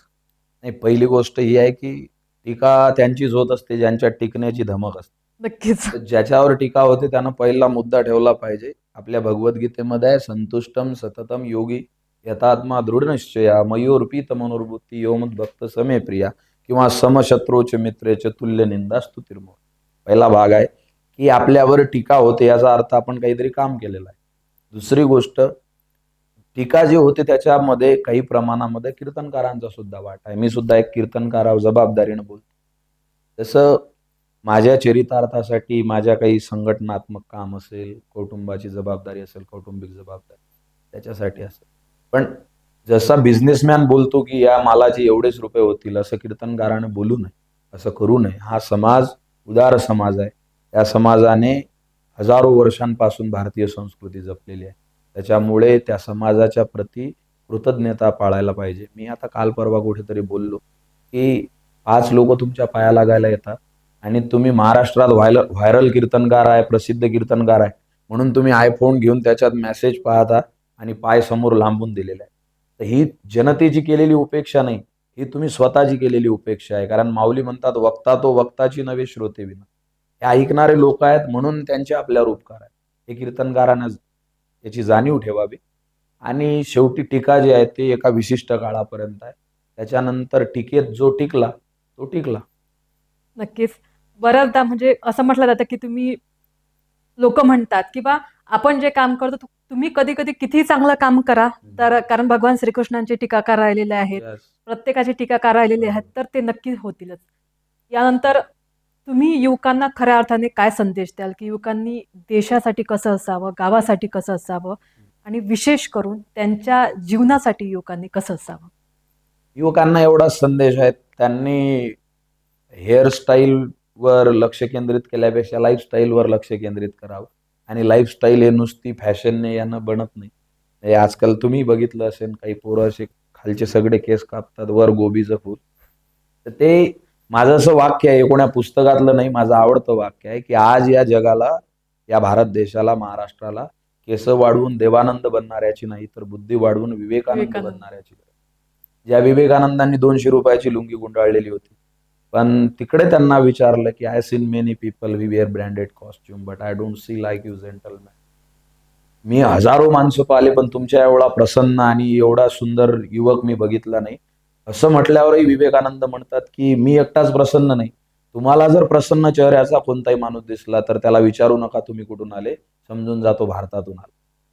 [SPEAKER 2] नाही, पहिली गोष्ट ही आहे की टीका त्यांचीच होत असते ज्यांच्या टिकण्याची धमक असते.
[SPEAKER 1] नक्कीच.
[SPEAKER 2] तर ज्याच्यावर टीका होते त्यानं पहिला मुद्दा ठेवला पाहिजे. आपल्या भगवद्गीतेमध्ये आहे, संतुष्टम सततम योगी यथात्मा दृढ निश्चया मयोरपीत मनोर्बुद्धी योमद भक्त समे प्रिया किंवा समशत्रोच मित्रेच तुल्य निंदा स्तुतिर्मोह. पहिला भाग आहे की आपल्यावर टीका होते याचा अर्थ आपण काहीतरी काम केलेलं आहे. दुसरी गोष्ट, टीका जी होते त्याच्यामध्ये काही प्रमाणामध्ये कीर्तनकारांचा सुद्धा वाटा आहे. मी सुद्धा एक कीर्तनकारावर जबाबदारीनं बोलतो. तसं माझ्या चरितार्थासाठी माझ्या काही संघटनात्मक काम असेल, कुटुंबाची जबाबदारी असेल, कौटुंबिक जबाबदारी त्याच्यासाठी असेल. पण जसा बिझनेसमॅन बोलतो की या मालाचे एवढेच रुपये होतील, असं कीर्तनकाराने बोलू नये, असं करू नये. हा समाज उदार समाज आहे. त्या समाजाने हजारो वर्षांपासून भारतीय संस्कृती जपलेली आहे. त्याच्यामुळे त्या समाजाच्या प्रती कृतज्ञता पाळायला पाहिजे. मी आता काल परवा कुठेतरी बोललो की 5 लोक तुमच्या पाया लागायला येतात आणि तुम्ही महाराष्ट्रात व्हायरल कीर्तनकार आहे, प्रसिद्ध कीर्तनकार आहे म्हणून तुम्ही आयफोन घेऊन त्याच्यात मेसेज पाहता आणि पाय समोर लांबून दिलेला आहे. तर ही जनतेची केलेली उपेक्षा नाही, ही तुम्ही स्वतःची केलेली उपेक्षा आहे. कारण माऊली म्हणतात, वक्ता तो वक्ताची नव्हे श्रोते विना. हे ऐकणारे लोक आहेत म्हणून त्यांचे आपल्यावर उपकार आहेत. हे कीर्तनकारांना याची जाणीव ठेवावी. आणि शेवटी टीका जी आहे ते एका विशिष्ट काळापर्यंत आहे. त्याच्यानंतर टीकेत जो टिकला तो टिकला.
[SPEAKER 1] नक्कीच. बऱ्याचदा म्हणजे असं म्हटलं जातं की तुम्ही, लोक म्हणतात की बा आपण जे काम करतो तुम्ही कधी कधी किती चांगलं काम करा, तर कारण भगवान श्रीकृष्णांचे टीकाकार राहिलेले आहेत,
[SPEAKER 2] Yes.
[SPEAKER 1] प्रत्येकाचे टीकाकार राहिलेले आहेत, तर ते नक्की होतीलच. यानंतर तुम्ही युवकांना खऱ्या अर्थाने काय संदेश द्याल की युवकांनी देशासाठी कसं असावं, गावासाठी कसं असावं आणि विशेष करून त्यांच्या जीवनासाठी युवकांनी कसं असावं?
[SPEAKER 2] युवकांना एवढाच संदेश आहे, त्यांनी हेअरस्टाईलवर लक्ष केंद्रित केल्यापेक्षा लाईफस्टाईलवर लक्ष केंद्रित करावं. आणि लाईफस्टाईल हे नुसती फॅशनने यानं बनत नाही. हे आजकाल तुम्ही बघितलं असेल, काही पोरं असे खालचे सगळे केस कापतात, वर गोबीचं फूल. तर ते माझं असं वाक्य आहे, हे कोण्या पुस्तकातलं नाही, माझं आवडतं वाक्य आहे की आज या जगाला, या भारत देशाला, महाराष्ट्राला केस वाढवून देवानंद बनणाऱ्याची नाही तर बुद्धी वाढवून विवेकानंद बनणाऱ्याची. ज्या विवेकानंदांनी 200 रुपयाची लुंगी गुंडाळलेली होती, पण तिकडे त्यांना विचारलं की I seen many people we were branded costume but I don't see like you gentleman. मी हजारो माणसं पाहिले पण तुमच्या एवढा प्रसन्न आणि एवढा सुंदर युवक मी बघितला नाही. असं म्हटल्यावरही विवेकानंद म्हणतात की मी एकटाच प्रसन्न नाही, तुम्हाला जर प्रसन्न चेहऱ्याचा कोणताही माणूस दिसला तर त्याला विचारू नका तुम्ही कुठून आले, समजून जातो भारतातून आला.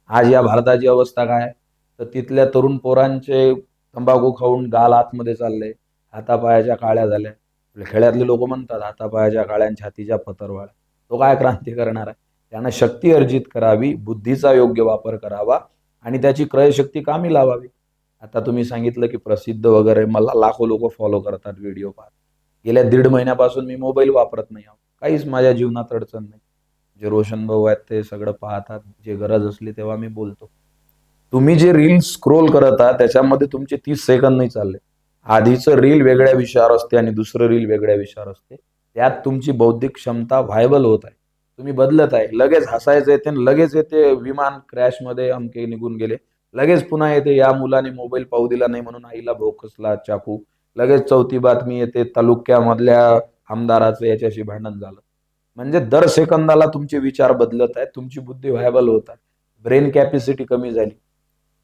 [SPEAKER 2] आज या भारताची अवस्था काय, तर तिथल्या तरुण पोरांचे तंबाखू खाऊन गाल आतमध्ये चालले, हातापायाच्या काळ्या झाल्या. खेड्यातले लोक म्हणतात हातापायाच्या काळ्या, छातीच्या पतरवाळ्या. तो काय क्रांती करणार आहे? त्यानं शक्ती अर्जित करावी, बुद्धीचा योग्य वापर करावा आणि त्याची क्रयशक्ती कामी लावावी. आता तुम्ही सांगितलं की प्रसिद्ध वगैरे, मला लाखो लोक फॉलो करतात, व्हिडिओ पाहतात. गेल्या 1.5 महिन्यापासून मी मोबाईल वापरत नाही आहोत, काहीच माझ्या जीवनात अडचण नाही. जे रोशन भाऊ आहेत ते सगळं पाहतात, जे गरज असली तेव्हा मी बोलतो. तुम्ही जे रील स्क्रोल करत आहात त्याच्यामध्ये तुमचे 30 सेकंद नाही चालले. आधीचं रील वेगळ्या विषयावर असते आणि दुसरं रील वेगळ्या विषयावर असते. त्यात तुमची बौद्धिक क्षमता व्हायबल होत आहे, तुम्ही बदलत आहे. लगेच हसायचं येते आणि लगेच येते विमान क्रॅशमध्ये अमके निघून गेले, लगेच पुन्हा येते या मुलाने मोबाईल पाहू दिला नाही म्हणून आईला भोकसला चाकू. लगेच चौथी बातमी येते तालुक्यामधल्या आमदाराचं याच्याशी भांडण झालं. म्हणजे दर सेकंदाला तुमचे विचार बदलत आहेत, तुमची बुद्धी व्हायबल होत आहे, ब्रेन कॅपॅसिटी कमी झाली.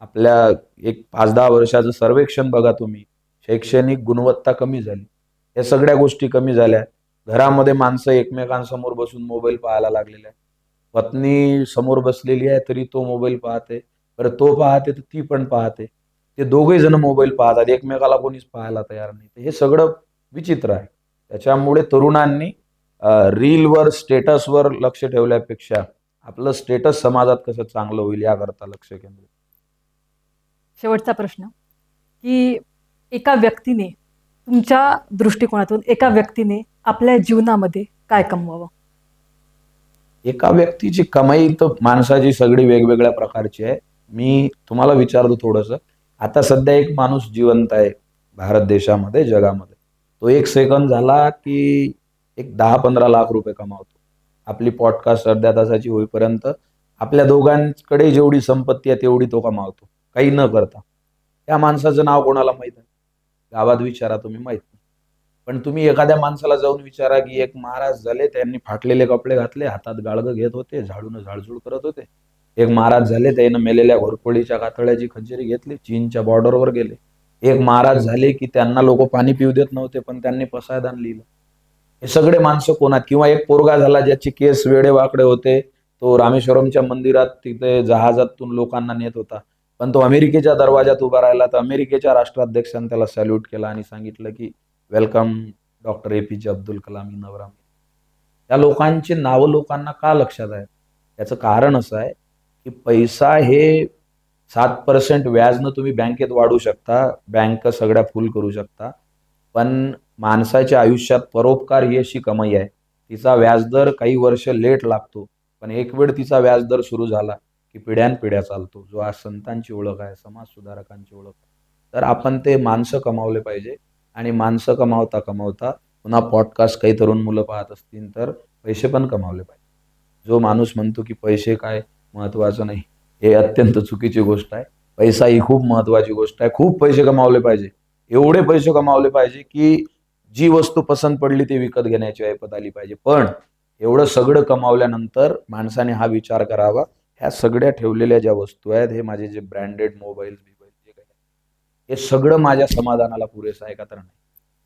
[SPEAKER 2] आपल्या एक 5-10 वर्षाचं सर्वेक्षण बघा तुम्ही, शैक्षणिक गुणवत्ता कमी झाली. या सगळ्या गोष्टी कमी झाल्या. घरामध्ये माणसं एकमेकांसमोर बसून मोबाईल पाहायला लागलेले आहेत. पत्नी समोर बसलेली आहे तरी तो मोबाईल पाहते. बरं तो पाहते तर ती पण पाहते. ते दोघे जण मोबाईल पाहतात, एकमेकाला कोणीच पाहायला तयार नाही. तर हे सगळं विचित्र आहे. त्याच्यामुळे तरुणांनी रीलवर, स्टेटसवर लक्ष ठेवल्यापेक्षा आपलं स्टेटस समाजात कसं चांगलं होईल याकरता लक्ष केंद्रित.
[SPEAKER 1] शेवटचा प्रश्न, की एका व्यक्तीने तुमच्या दृष्टिकोनातून एका व्यक्तीने आपल्या जीवनामध्ये काय कमवावं?
[SPEAKER 2] एका व्यक्तीची कमाई तर माणसाची सगळी वेगवेगळ्या प्रकारची आहे. मी तुम्हाला विचारतो थोडंसं. आता सध्या एक माणूस जिवंत आहे भारत देशामध्ये, जगामध्ये. तो एक सेकंद झाला की एक 10-15 लाख रुपये कमावतो. आपली पॉडकास्ट अर्ध्या तासाची होईपर्यंत आपल्या दोघांकडे जेवढी संपत्ती आहे तेवढी तो कमावतो, काही न करता. त्या माणसाचं नाव कोणाला माहित आहे? गावात विचारा तुम्ही, माहित नाही. पण तुम्ही एखाद्या माणसाला जाऊन विचारा की एक महाराज झाले, त्यांनी फाटलेले कपडे घातले, हातात गाडगं घेत होते, झाडून झाडझूड करत होते. एक महाराज झाले, त्यानं मेलेल्या घोरपडीच्या कातळ्याची खंजिरी घेतली, चीनच्या बॉर्डरवर गेले. एक महाराज झाले की त्यांना लोक पाणी पिऊ देत नव्हते, पण त्यांनी पसायदान लिहिलं. हे सगळे माणसं कोणात? किंवा एक पोरगा झाला ज्याचे केस वेडेवाकडे होते, तो रामेश्वरमच्या मंदिरात तिथे जहाजातून लोकांना नेत होता, पण तो अमेरिकेच्या दरवाजात उभा राहिला, तर अमेरिकेच्या राष्ट्राध्यक्षांनी त्याला सॅल्यूट केला आणि सांगितलं की welcome doctor APJ Abdul Kalam in our. त्या लोकांची नावं लोकांना का लक्षात आहे? याचं कारण असं आहे की पैसा हे 7% व्याजनं तुम्ही बँकेत वाढू शकता, बँक सगळ्या फुल करू शकता, पण माणसाच्या आयुष्यात परोपकार ही अशी कमाई आहे, तिचा व्याजदर काही वर्ष लेट लागतो, पण एक वेळ तिचा व्याजदर सुरू झाला की पिढ्यानपिढ्या चालतो. जो आज संतांची ओळख आहे, समाज सुधारकांची ओळख आहे. तर आपण ते माणसं कमावले पाहिजे. आणि माणसं कमावता कमावता पुन्हा पॉडकास्ट काही तरुण मुलं पाहत असतील तर पैसे पण कमावले पाहिजे. जो माणूस म्हणतो की पैसे काय महत्वाचं नाही, हे अत्यंत चुकीची गोष्ट आहे. पैसा ही खूप महत्वाची गोष्ट आहे. खूप पैसे कमावले पाहिजे. एवढे पैसे कमावले पाहिजे की जी वस्तू पसंत पडली ती विकत घेण्याची ऐपत आली पाहिजे. पण एवढं सगळं कमावल्यानंतर माणसाने हा विचार करावा, ह्या सगळ्या ठेवलेल्या ज्या वस्तू आहेत, हे माझे जे ब्रँडेड मोबाईल जे काही, हे सगळं माझ्या समाधानाला पुरेसं आहे का? तर नाही.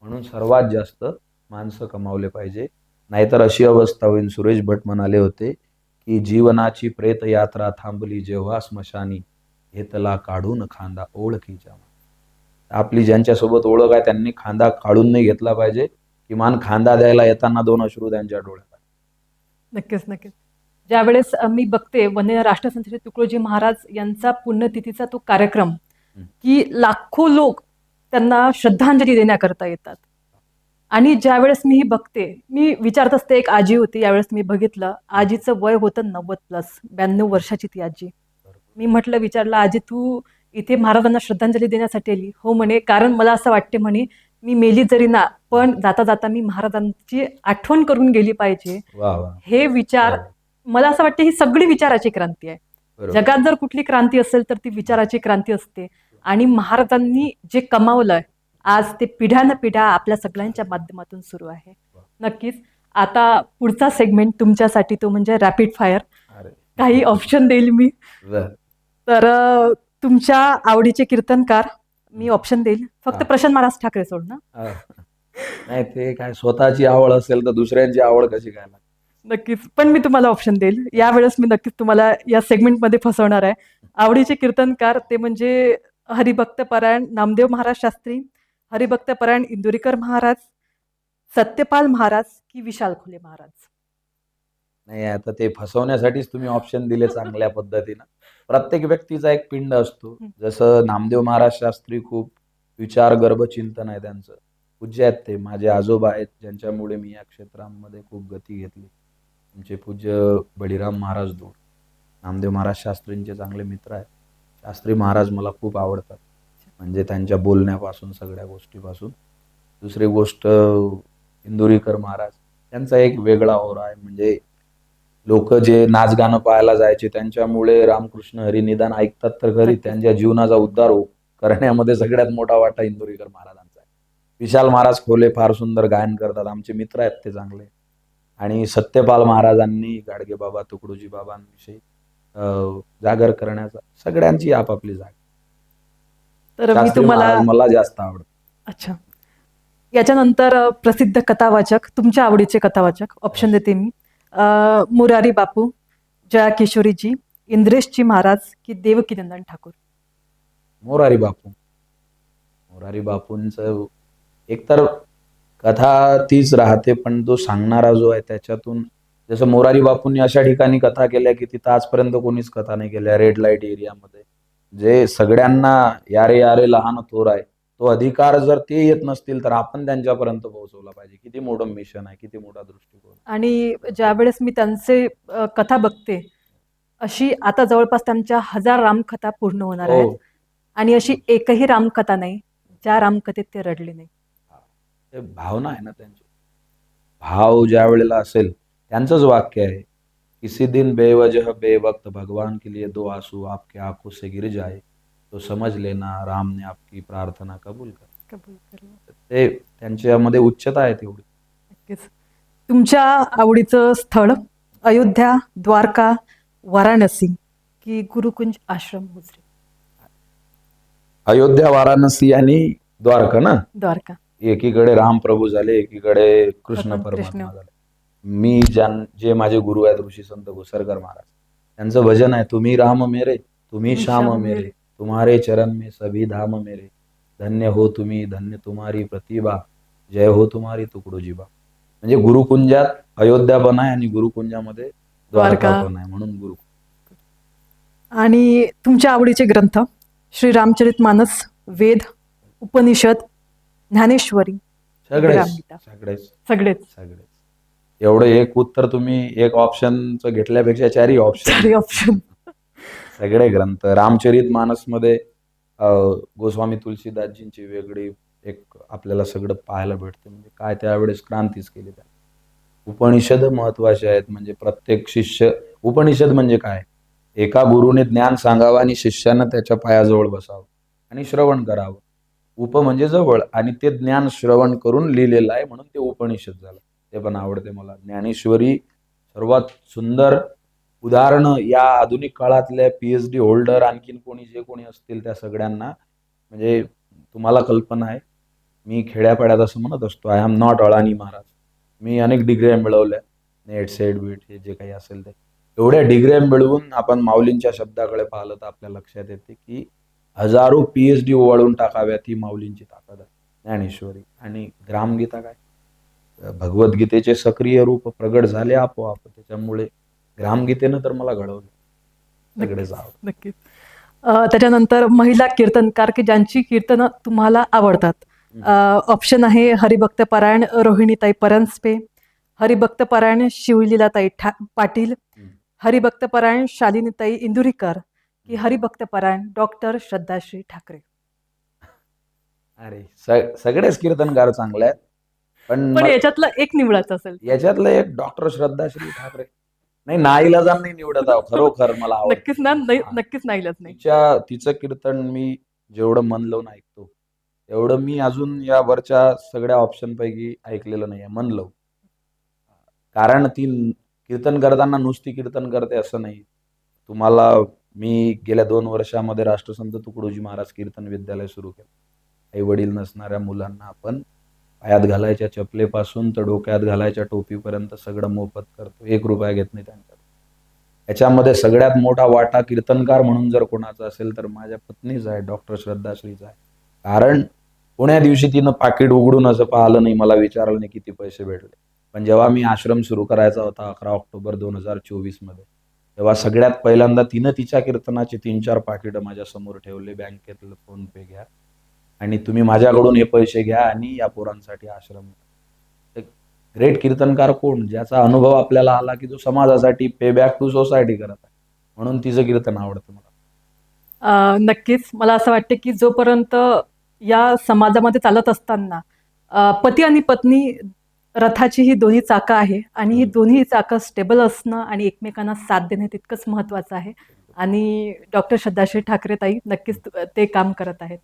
[SPEAKER 2] म्हणून सर्वात जास्त माणसं कमावले पाहिजे. नाहीतर अशी अवस्था होईल. सुरेश भट म्हणाले होते की जीवनाची प्रेत यात्रा थांबली जेव्हा स्मशानी, घेतला काढून खांदा ओळखीच्या. आपली ज्यांच्यासोबत ओळख आहे त्यांनी खांदा काढून नाही घेतला पाहिजे, किमान खांदा द्यायला येताना 2 अश्रू त्यांच्या डोळ्यात.
[SPEAKER 1] नक्कीच, नक्कीच. ज्यावेळेस मी बघते वंदनीय राष्ट्रसंत श्री तुकडोजी महाराज यांचा पुण्यतिथीचा तो कार्यक्रम, की लाखो लोक त्यांना श्रद्धांजली देण्याकरता येतात. आणि ज्यावेळेस मी ही बघते, मी विचारत असते, एक आजी होती, यावेळेस मी बघितलं, आजीचं वय होतं 90+, 92 वर्षाची ती आजी. मी म्हटलं, विचारलं, आजी तू इथे महाराजांना श्रद्धांजली देण्यासाठी आली? हो म्हणे, कारण मला असं वाटते म्हणे, मी मेली जरी ना, पण जाता जाता मी महाराजांची आठवण करून गेली पाहिजे.
[SPEAKER 2] वा वा.
[SPEAKER 1] हे विचार, मला असं वाटतं ही सगळी विचाराची क्रांती आहे.
[SPEAKER 2] बरोबर.
[SPEAKER 1] जगात जर कुठली क्रांती असेल तर ती विचाराची क्रांती असते. आणि महाराजांनी जे कमावलंय आज ते पिढ्यानपिढ्या आपल्या सगळ्यांच्या माध्यमातून सुरू आहे. नक्कीच. आता पुढचा सेगमेंट तुमच्यासाठी, तो म्हणजे रॅपिड फायर.
[SPEAKER 2] अरे
[SPEAKER 1] काही ऑप्शन देईल मी.
[SPEAKER 2] बर.
[SPEAKER 1] तर तुमच्या आवडीचे कीर्तनकार मी ऑप्शन देईल. फक्त प्रशांत महाराज ठाकरे सोड ना.
[SPEAKER 2] नाही, ते काय स्वतःची आवड असेल तर दुसऱ्यांची आवड कशी काय लागते?
[SPEAKER 1] नक्कीच. पण मी तुम्हाला ऑप्शन देईल. यावेळेस मी नक्कीच तुम्हाला या सेगमेंटमध्ये फसवणार आहे. आवडीचे कीर्तनकार ते म्हणजे हरिभक्तपरायण नामदेव महाराज शास्त्री, हरिभक्तपरायण इंदुरीकर महाराज, सत्यपाल महाराज की विशाल खुले महाराज.
[SPEAKER 2] नाही, आता ते फसवण्यासाठीच तुम्ही ऑप्शन दिले चांगल्या पद्धतीनं. प्रत्येक व्यक्तीचा एक पिंड असतो. जसं नामदेव महाराज शास्त्री खूप विचार गर्भ चिंतन आहे त्यांचं. पूज्य आहेत ते, माझे आजोबा आहेत, ज्यांच्यामुळे मी या क्षेत्रामध्ये खूप गती घेतली. आमचे पूज्य बळीराम महाराज दूर नामदेव महाराज शास्त्रींचे चांगले मित्र आहेत. शास्त्री महाराज मला खूप आवडतात, म्हणजे त्यांच्या बोलण्यापासून सगळ्या गोष्टीपासून. दुसरी गोष्ट इंदुरीकर महाराज, त्यांचा एक वेगळा ओरा आहे. म्हणजे लोक जे नाच गाणं पाहायला जायचे त्यांच्यामुळे रामकृष्ण हरी निदान ऐकतात तर खरी,
[SPEAKER 1] नक्कीच.
[SPEAKER 2] त्यांच्या जीवनाचा उद्धार करण्यामध्ये सगळ्यात मोठा वाटा इंदुरीकर महाराजांचा आहे. विशाल महाराज खोले फार सुंदर गायन करतात, आमचे मित्र आहेत ते चांगले. आणि सत्यपाल महाराजांनी गाडगेबाबा तुकडोजी बाबांविषयी जागर करण्याचा सगळ्यांची आपापली जागा.
[SPEAKER 1] तर मी
[SPEAKER 2] शास्त्री
[SPEAKER 1] तुम्हाला
[SPEAKER 2] महाराज मला जास्त आवडतात.
[SPEAKER 1] अच्छा, याच्यानंतर प्रसिद्ध कथावाचक, तुमच्या आवडीचे कथावाचक ऑप्शन देते मी. मुरारी बापू, जया किशोरीजी, इंद्रेशजी महाराज की देवकीनंदन ठाकूर.
[SPEAKER 2] मोरारी बापू. मोरारी बापूंचं एकतर कथा तीच राहते, पण तो सांगणारा जो आहे त्याच्यातून, जसं मोरारी बापूंनी अशा ठिकाणी कथा केल्या की तिथं आजपर्यंत कोणीच कथा नाही केल्या. रेड लाईट एरियामध्ये जे सगळ्यांना यारे यारे लहान थोर आहे, तो अधिकार जर ते येत नसतील तर आपण त्यांच्यापर्यंत पोहोचवला पाहिजे. किती मोठं मिशन आहे, किती मोठा दृष्टिकोन.
[SPEAKER 1] आणि ज्यावेळेस मी त्यांचे कथा बघते, अशी आता जवळपास त्यांच्या 1000 रामकथा पूर्ण होणार आहेत.
[SPEAKER 2] हो,
[SPEAKER 1] आणि अशी एकही रामकथा नाही ज्या रामकथेत ते रडले नाही.
[SPEAKER 2] ते भावना आहे ना त्यांची. भाव ज्या वेळेला असेल, त्यांचंच वाक्य आहे, किसी दिन बेवजह बेवक्त भगवान के लिए दो आंसू आपके आंखों से गिर जाए तो समझ लेना राम ने आपकी प्रार्थना कबूल कर.
[SPEAKER 1] कबूल करेल.
[SPEAKER 2] ते त्यांच्यामध्ये उच्चता आहे तेवढी.
[SPEAKER 1] नक्कीच. तुमच्या आवडीचं स्थळ अयोध्या, द्वारका, वाराणसी की गुरुकुंज आश्रम हुजरे.
[SPEAKER 2] अयोध्या, वाराणसी आणि द्वारका ना.
[SPEAKER 1] द्वारका.
[SPEAKER 2] एकीकडे रामप्रभू झाले, एकीकडे कृष्ण
[SPEAKER 1] भगवान कृष्ण.
[SPEAKER 2] परमात्मा झाले. मी जे माझे गुरु आहेत ऋषी संत घोसरकर महाराज, त्यांचं भजन आहे, तुम्ही राम मेरे तुम्ही श्याम मेरे, तुम्हारे चरण में सभी धाम मेरे, धन्य हो तुम्ही धन्य तुम्हारी प्रतिभा, जय हो तुम्हारी तुकडोजी बा. म्हणजे गुरुकुंजात अयोध्या पण आहे आणि गुरुकुंजामध्ये द्वारका पण आहे, म्हणून गुरु.
[SPEAKER 1] आणि तुमच्या आवडीचे ग्रंथ श्री रामचरितमानस, वेद, उपनिषद, ज्ञानेश्वरी,
[SPEAKER 2] सगळेच
[SPEAKER 1] रामगीता.
[SPEAKER 2] सगळेच
[SPEAKER 1] सगळेच.
[SPEAKER 2] सगळेच. एवढं एक उत्तर तुम्ही एक ऑप्शनचं घेतल्यापेक्षा चारही ऑप्शन.
[SPEAKER 1] ऑप्शन.
[SPEAKER 2] सगळे ग्रंथ. रामचरित मानसमध्ये गोस्वामी तुलसीदासजींची वेगळी एक आपल्याला सगळं पाहायला भेटते, म्हणजे काय त्यावेळेस क्रांतीच केली त्या. उपनिषद महत्वाचे आहेत, म्हणजे प्रत्येक शिष्य, उपनिषद म्हणजे काय, एका गुरुने ज्ञान सांगावं आणि शिष्यानं त्याच्या पायाजवळ बसावं आणि श्रवण करावं. उप म्हणजे जवळ, आणि ते ज्ञान श्रवण करून लिहिलेलं आहे म्हणून ते उपनिषद झालं. ते पण आवडते मला. ज्ञानेश्वरी सर्वात सुंदर उदाहरणं या आधुनिक काळातल्या PhD होल्डर आणखीन कोणी जे कोणी असतील त्या सगळ्यांना, म्हणजे तुम्हाला कल्पना आहे, मी खेड्यापाड्यात असं म्हणत असतो, आय एम नॉट अळानी महाराज. मी अनेक डिग्र्या मिळवल्या, नेट सेट बीट हे जे काही असेल ते. एवढ्या डिग्र्या मिळवून आपण माऊलींच्या शब्दाकडे पाहिलं तर आपल्या लक्षात येते की हजारो PhD ओवाळून टाकाव्यात ही माऊलींची ताकद आहे. ज्ञानेश्वरी आणि ग्रामगीता काय, भगवद्गीतेचे सक्रिय रूप प्रगट झाले आपोआप, त्याच्यामुळे ग्रामगीतेनं तर मला घडवलं. सगळेच आवड.
[SPEAKER 1] नक्कीच. त्याच्यानंतर महिला कीर्तनकार की ज्यांची कीर्तनं तुम्हाला आवडतात. ऑप्शन आहे हरिभक्त पारायण रोहिणीताई परांजपे, हरिभक्त पारायण शिवलीलाताई पाटील, हरिभक्त पारायण शालिनीताई इंदुरीकर की हरिभक्त पारायण डॉक्टर श्रद्धाश्री ठाकरे.
[SPEAKER 2] अरे सगळेच कीर्तनकार चांगले आहेत,
[SPEAKER 1] पण याच्यातलं एक निवडायचं असेल,
[SPEAKER 2] याच्यातलं एक डॉक्टर श्रद्धाश्री ठाकरे. नाही, नाईलाजाने निवडत आहो, खरोखर मला आवडतं.
[SPEAKER 1] नक्कीच ना. नक्कीच नाईलाज नाही.
[SPEAKER 2] तिचं कीर्तन मी जेवढं मन लावून ऐकतो तेवढं मी अजून या वरच्या सगळ्या ऑप्शन पैकी ऐकलेलं नाहीये मन लावून. कारण ती कीर्तन करताना नुसती कीर्तन करते असं नाही. तुम्हाला मी गेल्या 2 वर्षामध्ये राष्ट्रसंत तुकडोजी महाराज कीर्तन विद्यालय सुरू केलं. आई वडील नसणाऱ्या मुलांना आपण पायात घालायच्या चपलेपासून तर डोक्यात घालायच्या टोपीपर्यंत सगळं मोफत करतो. 1 रुपया घेत नाही त्यांच्याकडे. याच्यामध्ये सगळ्यात मोठा वाटा कीर्तनकार म्हणून जर कोणाचा असेल तर माझ्या पत्नीचा आहे, डॉक्टर श्रद्धाश्रीचा आहे. कारण कोण्या दिवशी तिनं पाकिट उघडून असं पाहिलं नाही, मला विचारलं नाही किती पैसे भेटले. पण जेव्हा मी आश्रम सुरू करायचा होता 11 ऑक्टोबर 2024 मध्ये, तेव्हा सगळ्यात पहिल्यांदा तिनं तिच्या कीर्तनाचे 3-4 पाकिटं माझ्या समोर ठेवले. बँकेतलं फोन पे घ्या आणि तुम्ही माझ्याकडून हे पैसे घ्या आणि या पोरांसाठी आश्रम. एक ग्रेट कीर्तनकार कोण, ज्याचा अनुभव आपल्याला आला की जो समाजासाठी पे बॅक टू सोसायटी करत आहे, म्हणून तिचं कीर्तन आवडतं मला.
[SPEAKER 1] नक्कीच. मला असं वाटतं की जोपर्यंत या समाजामध्ये चालत असताना पती आणि पत्नी रथाची ही दोन्ही चाकं आहे आणि ही दोन्ही चाकं स्टेबल असणं आणि एकमेकांना साथ देणं तितकंच महत्त्वाचं आहे. आणि डॉक्टर श्रद्धाश्री ठाकरे ताई नक्कीच ते काम करत आहेत.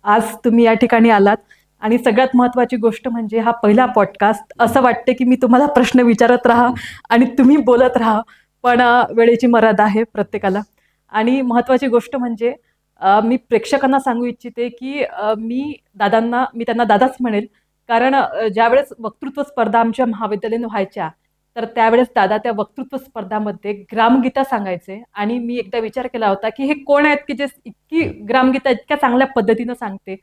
[SPEAKER 1] आज तुम्ही या ठिकाणी आलात आणि सगळ्यात महत्त्वाची गोष्ट म्हणजे हा पहिला पॉडकास्ट. असं वाटते की मी तुम्हाला प्रश्न विचारत राहा आणि तुम्ही बोलत राहा. पण वेळेची मर्यादा आहे प्रत्येकाला. आणि महत्त्वाची गोष्ट म्हणजे मी प्रेक्षकांना सांगू इच्छिते की मी त्यांना दादाच म्हणेल. कारण ज्यावेळेस वक्तृत्व स्पर्धा आमच्या महाविद्यालयाने व्हायच्या, तर त्यावेळेस दादा त्या वक्तृत्व स्पर्धामध्ये ग्रामगीता सांगायचे आणि मी एकदा विचार केला होता, की हे कोण आहेत, की जे इतकी ग्रामगीता इतक्या चांगल्या पद्धतीनं सांगते.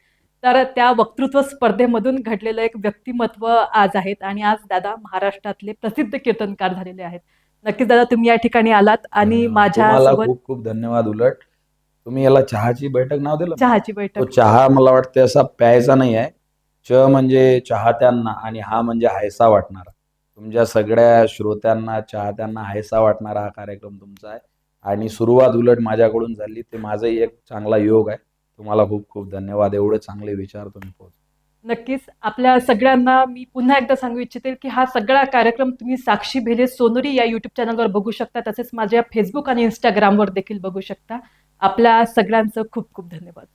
[SPEAKER 1] तर त्या वक्तृत्व स्पर्धेमधून घडलेलं एक व्यक्तिमत्व आज आहेत आणि आज दादा महाराष्ट्रातले प्रसिद्ध कीर्तनकार झालेले आहेत. नक्कीच दादा तुम्ही या ठिकाणी आलात आणि
[SPEAKER 2] धन्यवाद. तुम्हाला
[SPEAKER 1] माझ्यासोबत
[SPEAKER 2] खूप खूप धन्यवाद. उलट तुम्ही याला चहाची बैठक नाव दिलं ना?
[SPEAKER 1] चहाची
[SPEAKER 2] तो
[SPEAKER 1] बैठक.
[SPEAKER 2] चहा मला वाटते असा प्यायचा नाही आहे. च म्हणजे चाहत्यांना आणि हा म्हणजे हायसा वाटणारा. तुमच्या सगळ्या श्रोत्यांना, चाहत्यांना हायसा वाटणारा हा कार्यक्रम तुमचा आहे आणि सुरुवात उलट माझ्याकडून झाली. ते माझाही एक चांगला योग आहे. तुम्हाला खूप खूप धन्यवाद. एवढे चांगले विचार तुम्ही
[SPEAKER 1] नक्कीच आपल्या सगळ्यांना मी पुन्हा एकदा सांगू इच्छिते, की हा सगळा कार्यक्रम तुम्ही साक्षी भेले सोनोरी या YouTube चॅनलवर बघू शकता. तसेच माझ्या Facebook आणि Instagramवर देखील बघू शकता. आपल्या सगळ्यांचं खूप खूप धन्यवाद.